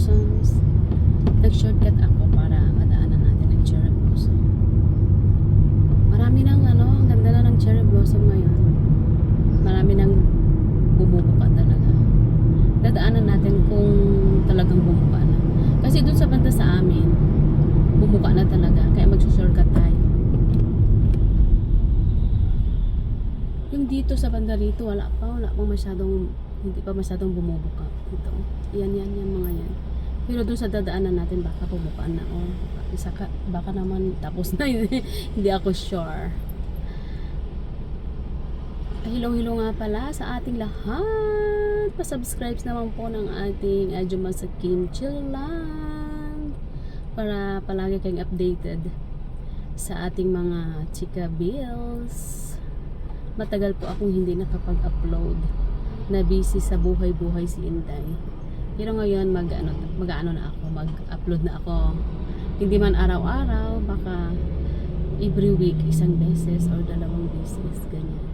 blossoms. Nag-shortcut ako para madaanan natin ang cherry blossom. Marami nang ang ganda na ng cherry blossom ngayon. Marami nang bumubuka talaga. Dadaanan natin kung talagang bumuka na. Kasi dun sa banda sa amin, bumuka na talaga. Kaya mag-shortcut tayo. Yung dito sa banda rito, wala pa masyadong, hindi pa masyadong bumubuka. Ito, yan mga yan. Pero doon sa dadaanan natin, baka bumukaan na. O, baka naman tapos na. Hindi ako sure. Hello nga pala sa ating lahat. Pa-subscribe naman po ng ating Ajuma sa Kim Chillland para palagi kayong updated sa ating mga chika bills. Matagal po akong hindi nakapag-upload. Na busy sa buhay-buhay si Inday. Pero ngayon mag-ano na ako, mag-upload na ako. Hindi man araw-araw, baka every week isang beses or dalawang beses, ganyan.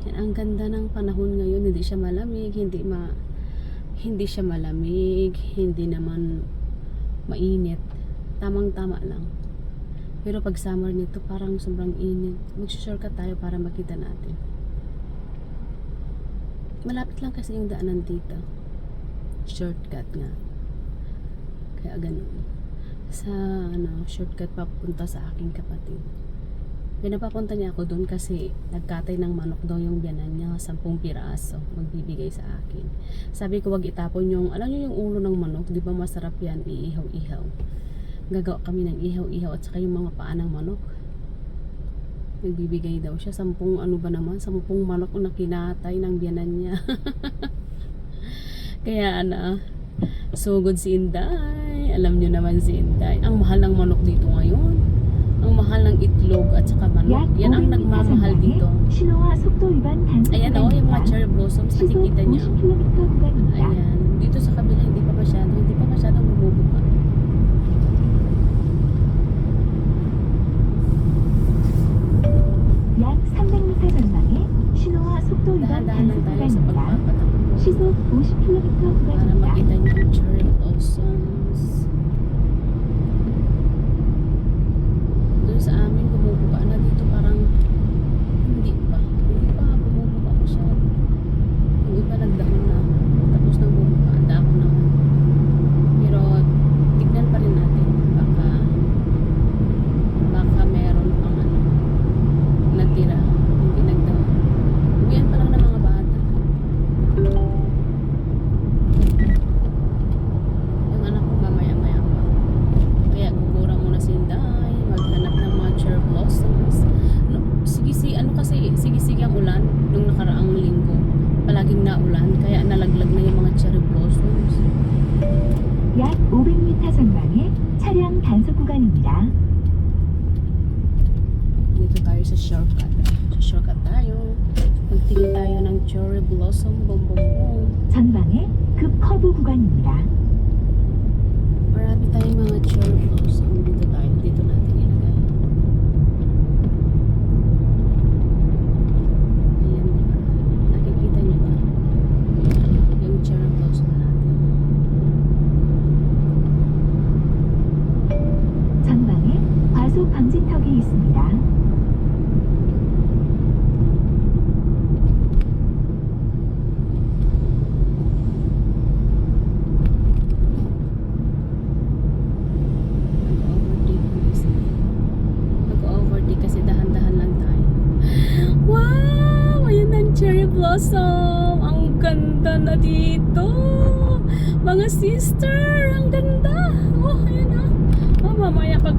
Yan, ang ganda ng panahon ngayon, hindi siya malamig, hindi siya malamig, hindi naman mainit. Tamang-tama lang. Pero pag summer nito, parang sobrang init. Mag-shortcut tayo para makita natin. Malapit lang kasi yung daanan dito. Shortcut nga. Kaya ganun. Sa shortcut papunta sa aking kapatid. Pinapapunta niya ako doon kasi nagkatay ng manok daw yung biyanan niya, 10 piraso magbibigay sa akin. Sabi ko wag itapon yung, alam niyo yung ulo ng manok, di ba masarap yan, iihaw-ihaw. Gagawa kami ng ihaw-ihaw at saka yung mga paa ng manok. Nagbibigay daw siya 10 10 manok na kinatay ng biyanan niya. Kaya sugod si Inday. Alam niyo naman si Inday, ang mahal ng manok dito ngayon. Ang mahal ng itlog at saka manok. Yan ang nagmamahal dito. Ayan yung mga cherry blossoms, nakikita niyo. Ayan, dito sa kabila hindi pa masyadong bumubuka. 약 300m 전방에 신호와 속도 위반 단속 구간입니다. 시속 50km Para 구간입니다. makita niyo ang cherry blossoms. Doon sa amin bumubuka na, dito parang hindi pa bumubuka masyado. Yung iba nagdaon na, tapos nang bumubuka, dahon naman. Pero tignan pa rin natin, baka meron pang natira, hindi nagdaon. Uwian pa lang ng mga bata. Yung anak ko mamaya-maya pa. Kaya gugura muna si Inday, maghanap ng mga cherry blossoms. Sige ang ulan nung nakaraang linggo. Palaging naulan, kaya nalaglag na yung mga cherry blossoms. 약 500m 전방에 차량 단속 구간입니다. Dito tayo sa shortcut. Tayo. Magtingin tayo ng cherry blossom. Boom. 전방에 급 커브 구간입니다. Marami tayong mga cherry blossom. Dito natin ilagay. Ayan, diba? Nakikita niyo ba? Yung cherry blossom natin. 전방에 과속 방지턱이 있습니다. Nag-overtake kasi dahan-dahan lang tayo. Wow! Ayan ang cherry blossom! Ang ganda na dito! Mga sister! Ang ganda! Oh, ayan mamaya pag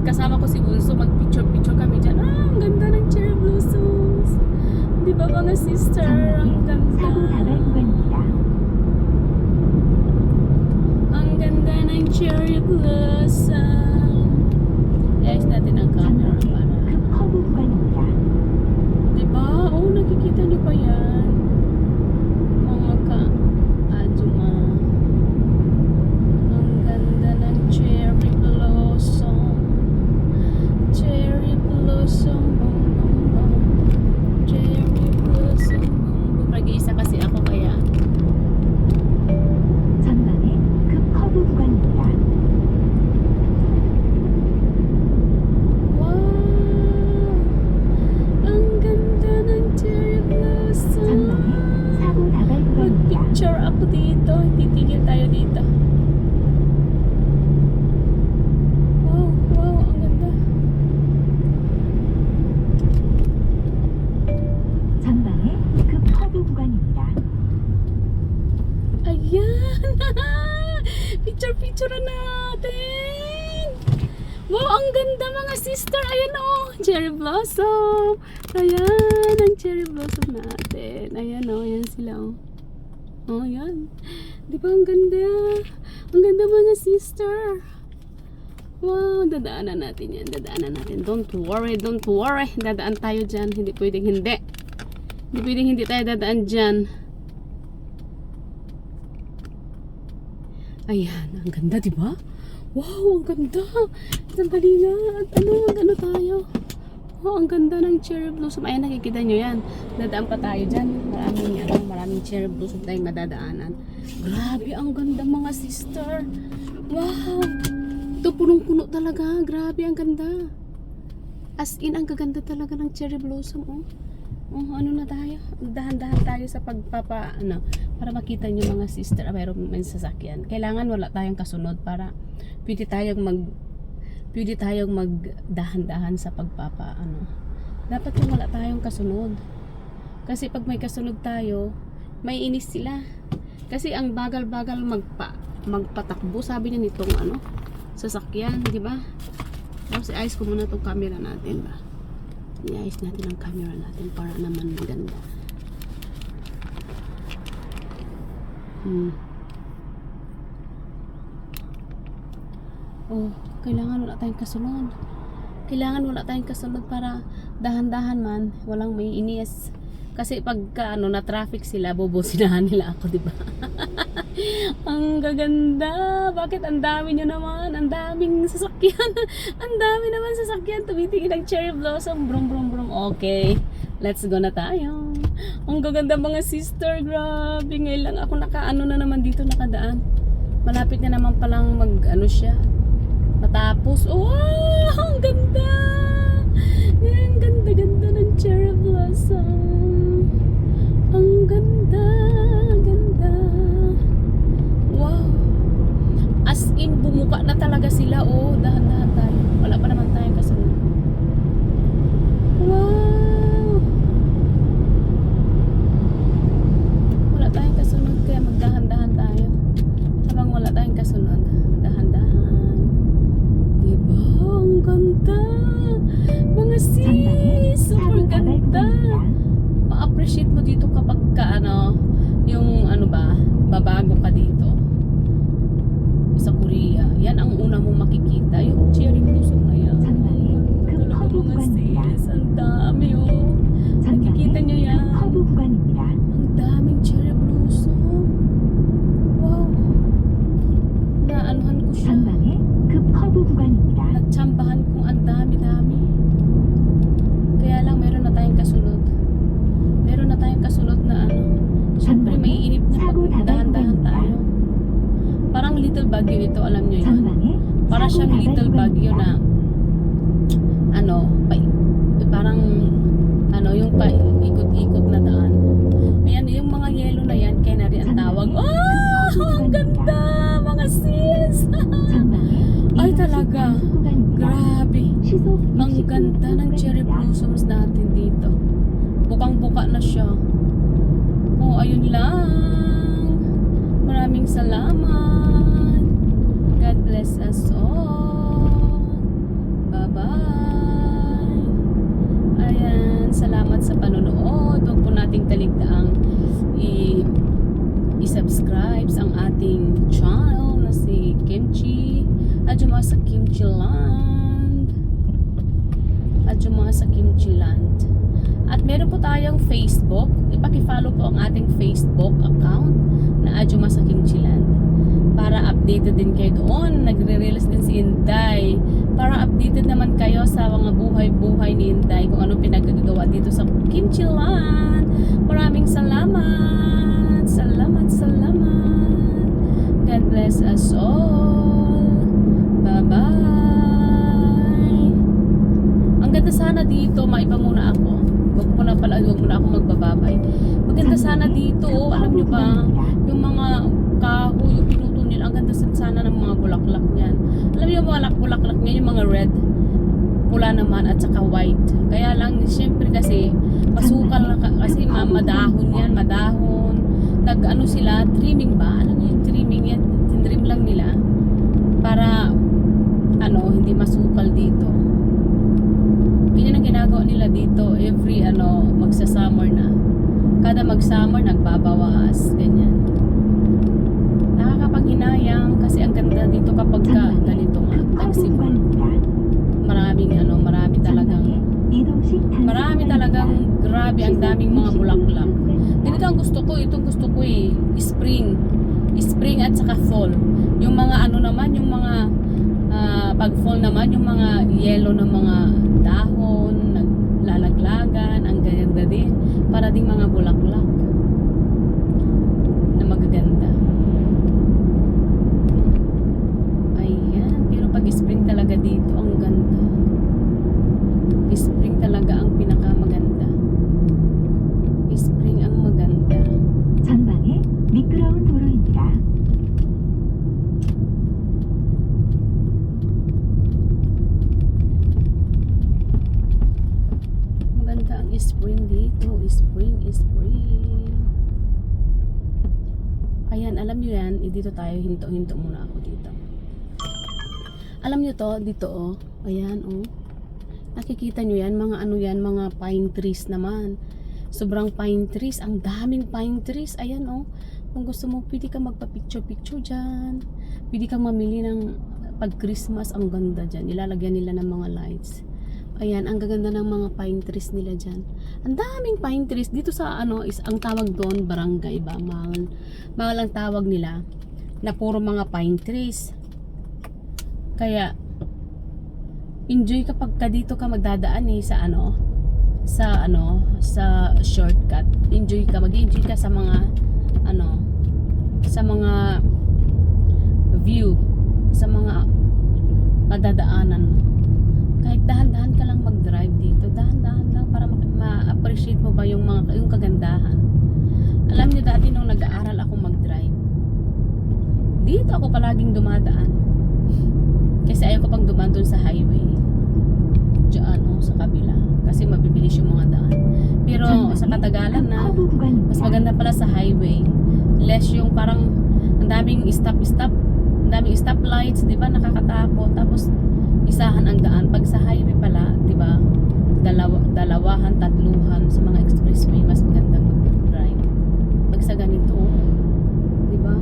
kasama ko si Bunso, mag-picture kami dyan. Ang ganda ng cherry blossoms! Di ba mga sister? Ang ganda! 사고 다발 구간입니다. Ang ganda ng cherry blossom! Ayos natin ang camera 전방에 para. 급 커브 구간입니다. Diba? Oh, nakikita niyo pa yan. Mga ka-Ajuma. Ang ganda ng cherry blossom. Cherry blossom. Bum. Cherry blossom. Bum. Mag-iisa kasi ako kaya. Picture natin. Wow, ang ganda mga sister. Ayan oh, cherry blossom. Ayan, ang cherry blossom natin. Ayan oh, ayan sila oh. Oh, ayan. Di ba ang ganda? Ang ganda mga sister. Wow, dadaanan natin yan. Dadaanan natin. Don't worry, don't worry. Dadaan tayo dyan. Hindi pwedeng hindi. Hindi pwedeng hindi tayo dadaan dyan. Ayan, ang ganda, di ba? Wow, ang ganda. Sandali nga. Ano tayo? Oh, ang ganda ng cherry blossom. Ayan, nakikita nyo yan. Dadaan pa tayo dyan. Maraming cherry blossom tayong madadaanan. Grabe, ang ganda mga sister. Wow. Ito punong-puno talaga. Grabe, ang ganda. As in, ang gaganda talaga ng cherry blossom. Oh, ano na tayo? Dahan-dahan tayo sa para makita nyo mga sister. Mayroon may sasakyan. Kailangan wala tayong kasunod para pwede tayong magdahan-dahan sa dapat yung wala tayong kasunod. Kasi pag may kasunod tayo, may inis sila. Kasi ang bagal-bagal magpatakbo, sabi niya nitong sasakyan, di ba? Tapos i-ayos ko muna tong camera natin ba. I-ayos natin ang camera natin para naman maganda. Oh, kailangan wala tayong kasunod. Kailangan wala tayong kasunod para dahan-dahan man, walang may inis. Kasi pagka na traffic sila, bubusinahan nila ako, di ba? Ang gaganda. Bakit ang dami nyo naman? Ang daming sasakyan. Ang dami naman sasakyan. Tumitingin ng cherry blossom. Brum, brum, brum. Okay. Let's go na tayo. Ang gaganda mga sister. Grabe. Ngayon lang ako na naman dito nakadaan. Malapit na naman palang siya. Matapos. Wow! Ang ganda! Ang ganda-ganda ng cherry blossom. Ang ganda. Ganda. Wow. As in, bumuka na talaga sila. Oh, dahan-dahan tayo. Wala pa naman tayong kasunod. Wow. Wala tayong kasunod, kaya magdahan-dahan tayo. Habang wala tayong kasunod, dahan-dahan. Diba? Ang ganda. Mga sis, super ganda. Ma-appreciate mo dito kapag yung babago ka dito sa Korea. Yan ang una mong makikita, yung cherry blossom na yan. Talaga mga sis, ang dami oh. Nakikita nyo yan. Ang daming cherry blossom. Wow. Naanuhan ko siya. Natsambahan kong ang dami-dami. Kaya lang meron na tayong kasunod. Meron na tayong kasunod na Siyempre may inip na pag dahan-dahan tayo. Parang little bagyo ito, alam nyo yun. Para siyang little bagyo na parang yung ikot-ikot na daan. Ayan, yung mga yellow na yan, kaya na rin ang tawag. Oh, ang ganda mga sis. Ay talaga, grabe. Ang ganda ng cherry blossoms natin dito. Bukang-buka na siya. Oh, ayun lang. Maraming salamat. God bless us all. Bye-bye. Ayan, salamat sa panonood. Huwag po nating taligdaang i-subscribe ang ating channel na si Kimchi. Adjuma sa Kimchi Land. Adjuma sa Kimchi Land. At meron po tayong Facebook. Ipaki-follow po ang ating Facebook account na Adjuma sa Kimchi Land. Para updated din kayo doon. Nagre-release din si Inday. Para updated naman kayo sa mga buhay-buhay ni Inday kung anong pinagagawa dito sa Kimchi Land. Maraming salamat. Salamat. God bless us all. Bye-bye. Ang ganda sana dito. Maiba muna ako. Huwag muna ako magbababay. Maganda sana dito, alam nyo ba, yung mga kahoy, yung pinutol nila, ang ganda sana ng mga bulaklak niyan. Alam nyo yung mga bulaklak niyan, yung mga red, pula naman at saka white. Kaya lang, syempre kasi, masukal na kasi madahon yan, madahon. Sila, trimming ba? Alam nyo yung trimming lang nila para hindi masukal dito. Ganyan ang ginagawa nila dito every magsa-summer na. Kada mag-summer nagbabawas, ganyan. Nakakapanghinayang kasi ang ganda dito kapag ganito nga, tag-Cebu. Marami talagang grabe, ang daming mga bulaklak. Ganito ang gusto ko, itong gusto ko spring at saka fall. Yung mga naman, yung mga pag fall naman, yung mga yellow na mga dahon, naglalaglagan, ang ganda din, para ding mga bulaklak na magaganda. Ayan, pero pag spring talaga dito, ang ganda. Spring talaga ang pinakamaganda. Spring ang maganda. 전방에 미끄러운 도로입니다. Maganda ang spring dito. Spring. Ayan, alam nyo yan. Dito tayo, hinto muna ako dito. Alam nyo to, dito Ayan, nakikita nyo yan, mga mga pine trees naman. Sobrang pine trees, ang daming pine trees. Ayan kung gusto mo, pwede ka magpa-picture dyan. Pwede kang mamili ng pag Christmas, ang ganda dyan. Nilalagyan nila ng mga lights. Ayan, ang gaganda ng mga pine trees nila dyan. Ang daming pine trees. Dito sa is ang tawag doon, barangay ba? Mahal ang tawag nila na puro mga pine trees. Kaya enjoy kapag dito ka magdadaan sa shortcut. Mag-enjoy ka sa mga sa mga view, sa mga madadaanan mo. Kahit dahan-dahan ka lang mag-drive dito, dahan-dahan lang para ma-appreciate mo ba yung kagandahan. Alam niyo, dati nung nag-aaral ako mag-drive, dito ako palaging dumadaan. Kasi ayaw ko pang dumaan doon sa highway. Diyan sa kabila. Kasi mabibilis yung mga daan. Pero sa katagalan na, mas maganda pala sa highway. Less yung parang ang daming stop, ang daming stoplights, di ba? Nakakatakot. Tapos isahan ang daan. Pag sa highway pala, di ba? Dalawahan, tatluhan sa mga expressway, mas magandang mag-drive. Pag sa ganito, di ba?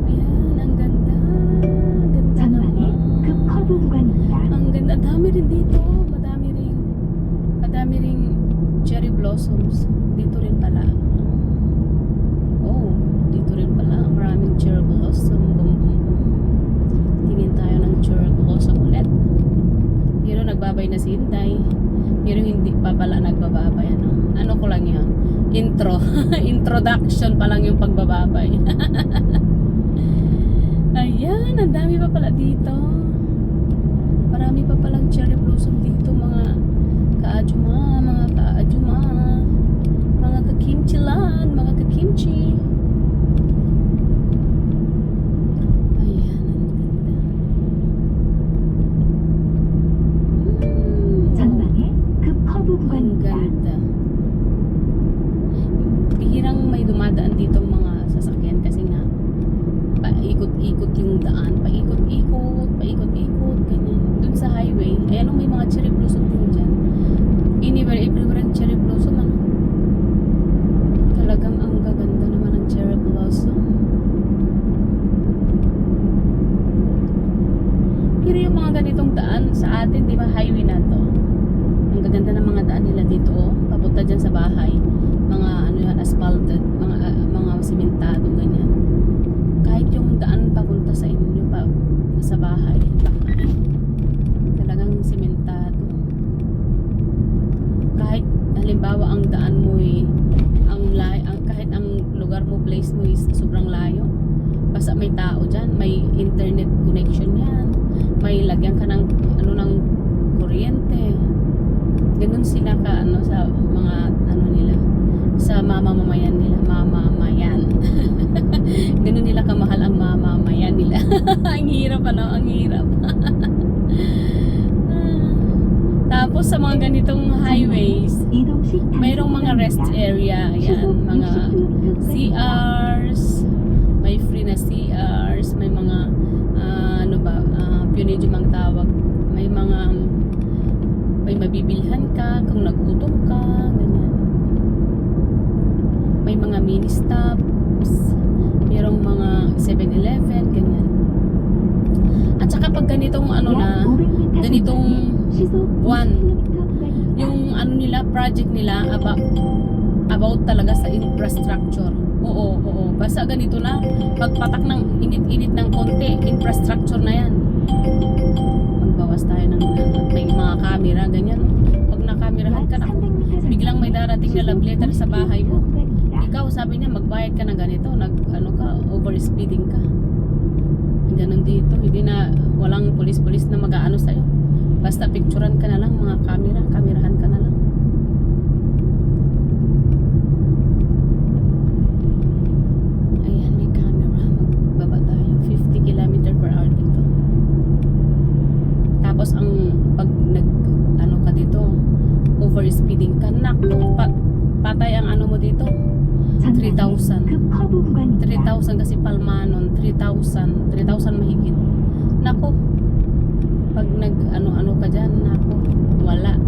Ayan, ang ganda. Ang ganda. Dami rin dito. Madami rin cherry blossoms. Dito rin pala. Dito rin pala. Maraming cherry blossom. Tingin tayo ng cherry blossom ulit. Pero nagbabay na si Inday. Pero hindi pa pala nagbababay. Ano ko lang yan? Intro. Introduction pa lang yung pagbababay. Ayan, ang dami pa pala dito. Marami pa palang cherry blossom dito, mga kaadjuma, mga kakimchilan, mga kakimchi. Ayan, ang ganda. Ang ganda. Bihirang may dumadaan dito mga sasakyan kasi nga paikot-ikot yung daan, paikot-ikot, ganyan. Dun sa highway, ayan may mga cherry blossom din dyan. Anywhere, everywhere ang cherry blossom, Talagang ang gaganda naman ng cherry blossom. Pero yung mga ganitong daan sa atin, di ba, highway na to. Ang gaganda ng mga daan nila dito, papunta dyan sa bahay. Mga asphalted, mga simentado, ganyan. Kahit yung daan papunta sa inyo sa bahay, talagang simentado. Kahit halimbawa ang daan mo kahit ang lugar mo, place mo is sobrang layo, basta may tao dyan, may internet connection yan, may lagyan ka ng ng kuryente. Ganun sila sa mga nila, sa mamamayan nila, ganun nila kamahal ang mamamayan nila. Ang hirap ang hirap. Tapos sa mga ganitong highways, mayroong mga rest area, ayan, mga CRs, may free na mga CRs, may mga ano ba, punedium ang tawag. May mabibilhan ka kung nagutom ka, ganyan. May mga mini stops, mayroong mga 7-Eleven, ganyan. At saka pag ganitong ano na, ganitong buwan, yung ano nila, project nila about talaga sa infrastructure. Oo. Basta ganito na, pagpatak ng init-init ng konti, infrastructure na yan. Magbawas tayo ng may mga camera, ganyan. Pag nakamerahan ka na, biglang may darating na love letter sa bahay mo. Ikaw, sabi niya, magbayad ka na ganito, overspeeding ka. Ganun dito, hindi na, walang pulis-pulis na mag-aano sa'yo. Basta picturean ka na lang, mga kamerahan ka na lang. Ayan, may camera. Magbaba tayo. 50 km/h dito. Tapos ang pag ka dito, overspeeding ka, patay ang ano mo dito. 3,000 kasi Palmanon, 3,000 mahigit. Nako, pag ano ka dyan, nako, wala.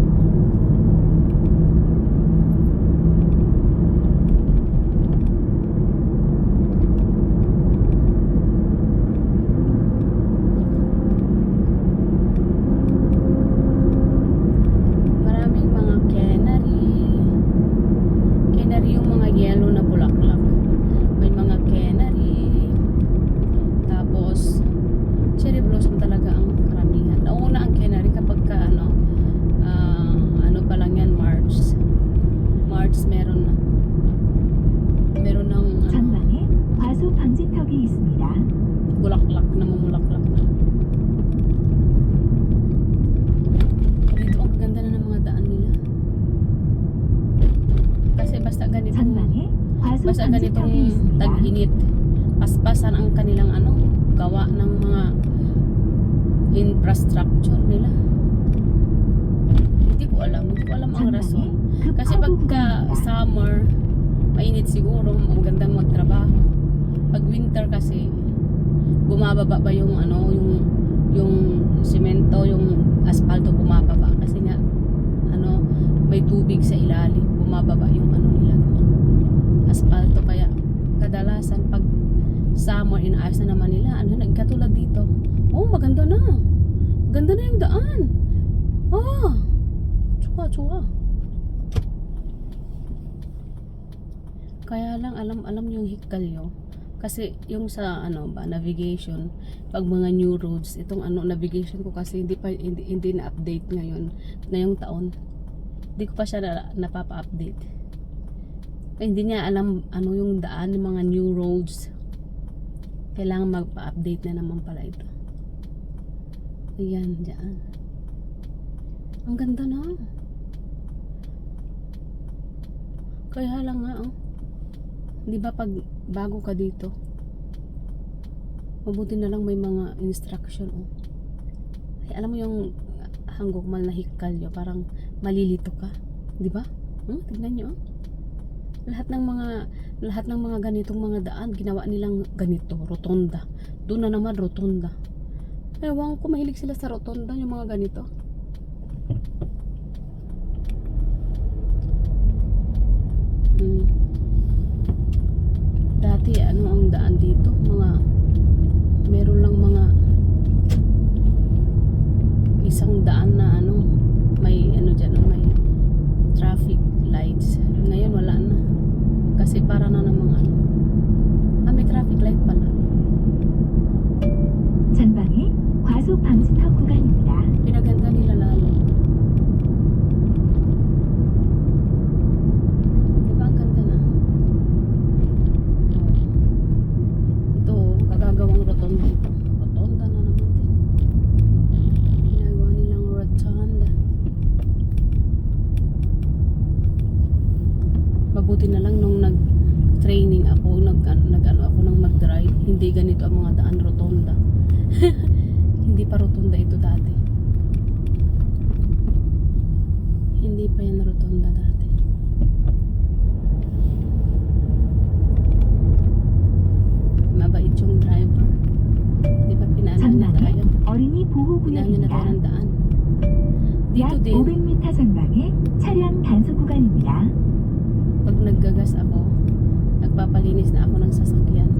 Maraming mga canary yung mga yellow na bulaklak. May mga canary, tapos cherry blossom talaga ang karamihan. Nauna ang canary kapag ka ano pa lang yan, March meron ng 전방에 과속 방지턱이 있습니다. bulaklak na mamulaklak na. Dito ang ganda na ng mga daan nila. Kasi basta ganitong tag-init, paspasan ang kanilang gawa ng mga infrastructure nila. Hindi ko alam ang rason. Kasi pagka summer, mainit siguro, magandang magtrabaho. Pag winter kasi, bumababa ba yung semento, yung asfalto bumababa kasi nga may tubig sa ilalim, bumababa yung nila doon, asfalto. Kaya kadalasan pag summer, inaayos na naman nila, nagkatulad dito. Maganda na yung daan. Tsua. Kaya lang alam yung hikalyo. Kasi yung sa navigation, pag mga new roads, itong navigation ko kasi hindi na update ngayong taon. Hindi ko pa siya napapa-update. Kaya hindi niya alam yung daan ng mga new roads. Kailangan magpa-update na naman pala ito. Ayan, dyan. Ang ganda na. Kaya lang nga, di ba pag bago ka dito, mabuti na lang may mga instruction. Ay, alam mo yung hanggokmal na hikalyo, parang malilito ka, di ba? Tignan nyo. Lahat ng mga ganitong mga daan, ginawa nilang ganito, rotonda. Doon na naman rotonda. Ewan ko, mahilig sila sa rotonda, yung mga ganito. Dati ang daan dito, meron lang mga isang daan na may dyan, may traffic lights. Ngayon wala na, kasi para na namang may traffic light pala. 전방에 과속 방지턱 구간입니다. Pinaganda nila lalo. Diba ang ganda na? Ito, kagagawang rotonda ito. Rotonda na naman din. Ginagawa nilang rotonda. Mabuti na lang nung nag-training ako, nag-ano ako nang mag-drive, hindi ganito ang mga daan, rotonda. Hindi pa rotonda ito dati. Hindi pa yan rotonda dati. Mabait yung magpapalinis na ako ng sasakyan.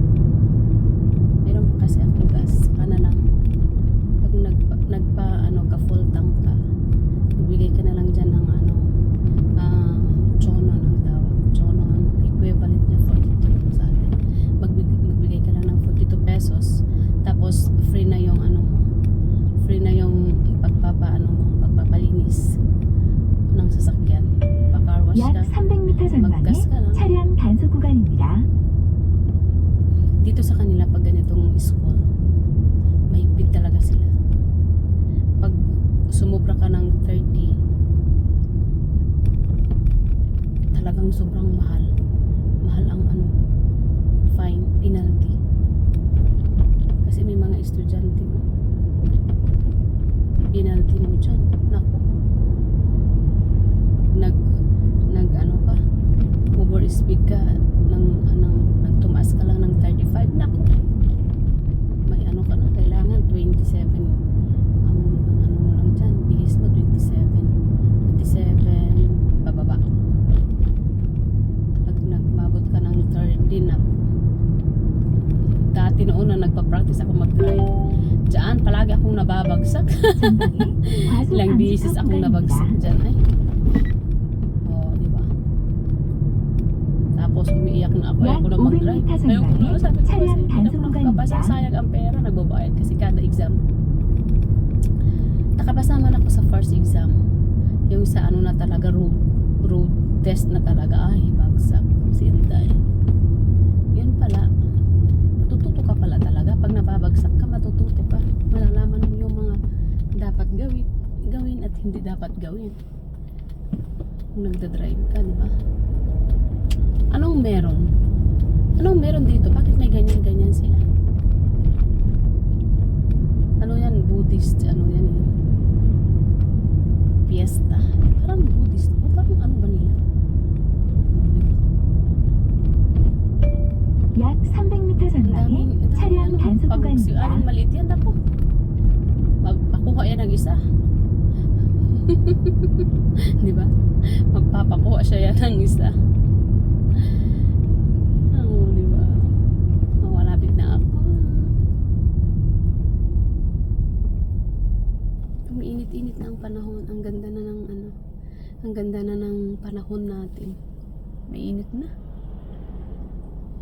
Meron pa kasi ako gas. Saka na lang pag ka full tank ka, bibigay ka na lang dyan ng chono ng tawag. Chono, equivalent niya 42 sa atin. Magbigay ka lang ng 42 pesos. Tapos free na yung free na yung pagpapalinis ng sasakyan. Car wash 약 ka. 300m 전방에 maggas ka lang. 차량 단속 구간입니다. Dito sa kanila pag ganitong school, mahigpit talaga sila. Pag sumubra ka ng 30, talagang sobrang mahal. Mahal ang fine, penalty. Kasi may mga estudyante mo. Penalty mo dyan. Naku. Ka, over speed ka nagtumaas ka lang ng 35, naku. May ka na, kailangan 27 ang mo lang dyan, bilis mo 27 bababa. Pag nagmabot ka ng 30 na, dati noon na nagpa-practice ako mag-drive dyan, palagi akong nababagsak. 전방에 과속 Ilang 방지턱 beses akong nabagsak 구간입니다. dyan ay. Tapos umiiyak na ako, ayoko na mag-drive. Ayoko na, sabi ko kasi hindi na ako nakakapasa, sayang ang pera, nagbabayad kasi kada exam. Nakapasa man ako sa first exam, yung sa na talaga, road test na talaga, ay bagsak, sinday. Yun pala, matututo ka pala talaga, pag nababagsak ka, matututo ka, malalaman mo yung mga dapat gawin at hindi dapat gawin kung nagda-drive ka, di ba? Anong meron? Anong meron dito? Bakit may ganyan-ganyan sila? Ano yan? Buddhist? Ano yan eh? Fiesta. Parang Buddhist. O parang ano ba nila? 약 300m 전방에 차량 단속 Pag si 구간입니다. aling maliit yan, ako. Magpakuha yan ng isa. Di ba? Magpapakuha siya yan ng isa. Diba? Malapit na ako. Umiinit-init na ang panahon. Ang ganda na ng ang ganda na ng panahon natin. Mainit na.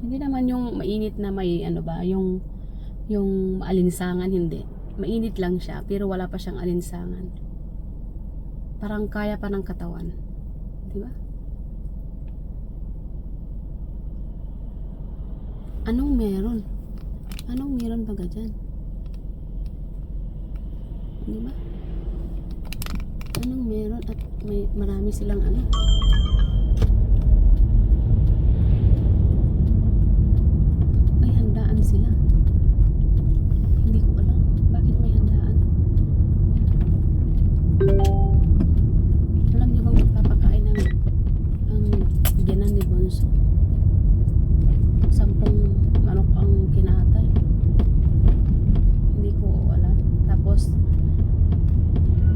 Hindi naman yung mainit na may yung maalinsangan, hindi. Mainit lang siya, pero wala pa siyang alinsangan. Parang kaya pa ng katawan. Di ba? Anong meron? Anong meron baga dyan? Di ba? Anong meron at marami silang may handaan sila. Hindi ko alam. Bakit may handaan? Alam niyo bang magpapakain ng biyanan ni Bonso? 10 manok ang kinatay. Hindi ko alam. Tapos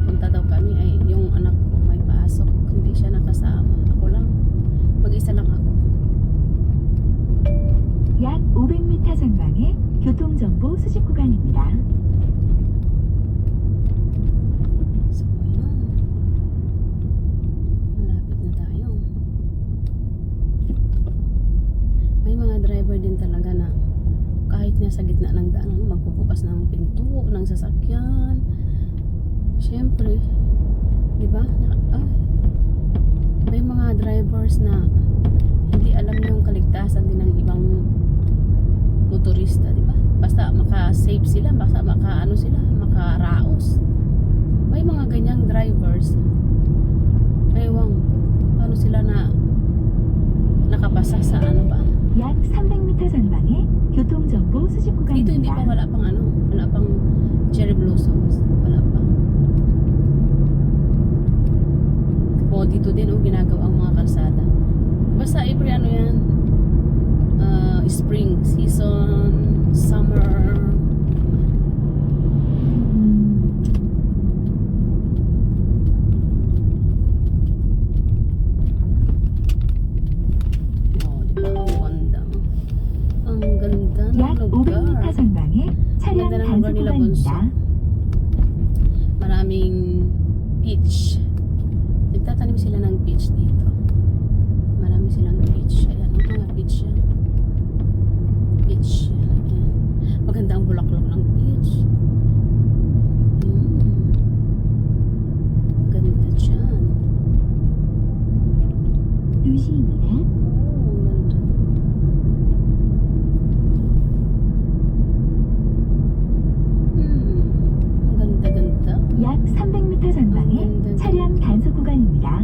punta daw kami, ay yung anak ko may pasok, hindi siya nakasama. Ako lang, mag-isa lang ako. 약 500m 전방에 교통정보 수집 구간입니다. So ayun, malapit na tayo. May mga driver din talaga na kahit nasa gitna ng daan, magbubukas ng pinto ng sasakyan. Siyempre, di ba? May mga drivers na hindi alam yung kaligtasan din ng ibang motorista, di ba? Basta maka-save sila, basta makaraos. May mga ganyang drivers. Ewan, paano sila nakapasa sa ba? 약 300m 전방에 교통정보 수집 Dito hindi pa, 구간입니다. wala pang cherry blossoms. Wala pa. O dito din ginagawa ang mga kalsada. Basta every yan, spring season, summer. Oh, di ba? Ang ganda. 구간입니다. Maraming peach. Nagtatanim sila ng peach dito. Marami silang peach. Ayan, mga peach yan. Peach. Ayan. Maganda ang bulaklak ng peach. Ganda dyan. 도시입니다. Ang ganda. Ang ganda-ganda. 약 300m 전방에 차량 단속 구간입니다.